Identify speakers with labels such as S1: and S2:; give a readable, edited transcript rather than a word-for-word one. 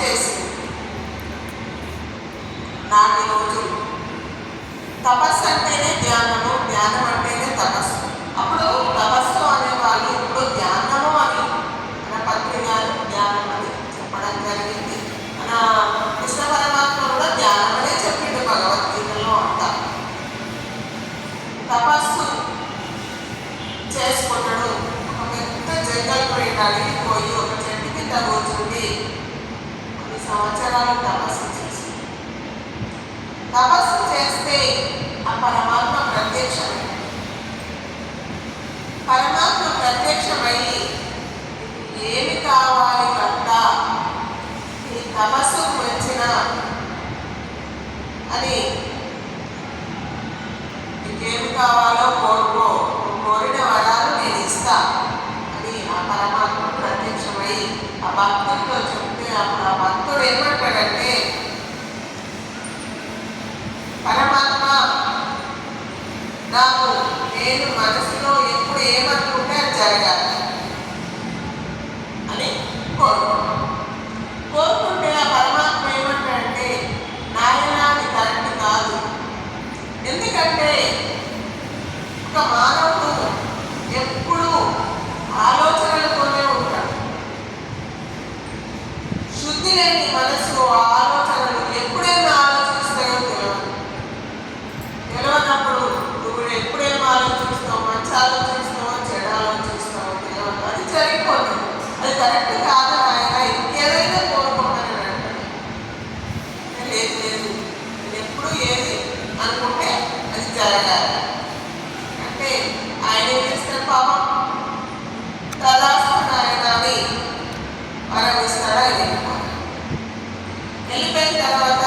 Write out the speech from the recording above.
S1: చేసింది. నాటి రోజులు తపస్సు అంటేనే ధ్యానము, ధ్యానం అంటేనే తపస్సు. అప్పుడు తపస్సు అనేవాళ్ళు, ఇప్పుడు ధ్యానము అని మన పత్రి గారు ధ్యానం అని చెప్పడం జరిగింది. మన కృష్ణ పరమాత్మ కూడా ధ్యానం అనే చెప్పిండు భగవద్గీతలో అంతా. తపస్సు చేసుకున్నాడు. ఒక పెద్ద జంగల్ పోయి పోయి ఒక చెట్టు కింద కూర్చుండి కొన్ని సంవత్సరాలు తపస్సు చేసి, తపస్సు చేస్తే ఆ పరమాత్మ ప్రత్యక్షమై, పరమాత్మ ప్రత్యక్షమై ఏమి కావాలి అంట, ఈ తపస్సుకు వచ్చిన అని నీకేమి కావాలో కోరుకో, కోరిన వరాలు నేను ఇస్తా అని ఆ పరమాత్మ ప్రత్యక్షమై ఆ భక్తుడితో చెప్తే, అప్పుడు ఆ భక్తుడు ఏమంటాడంటే, పరమాత్మ నాకు నేను మనసులో ఎప్పుడు ఏమనుకుంటే అది జరగాలి అని కోరుకుంటే ఆ పరమాత్మ ఏమంటాడంటే, నాయన అది కరెక్ట్ కాదు. ఎందుకంటే ఒక మానవుడు ఎప్పుడు ఆలోచనలతోనే ఉంటాడు. శుద్ధి లేని మనసు ఆలోచనలు ఎప్పుడైనా ఆలోచిస్తాయో తెలియనప్పుడు నువ్వు ఎప్పుడేం ఆలోచిస్తావు, మంచి ఆలోచిస్తావో చెడు ఆలోచిస్తావో తెలియదు, అది జరిగిపోతుంది. అది కరెక్ట్ కాదు నాయన, ఇంకేదైనా కోరుకుంటానని అంటాడు. లేదు లేదు, నేను ఎప్పుడు ఏది అనుకుంటే అది జరగాలి అంటే ఆయన ఏం చేస్తాడు పాపం, తదాస్తు నాయన అని వరం ఇస్తాడు. ఆయన వెళ్ళిపోయిన తర్వాత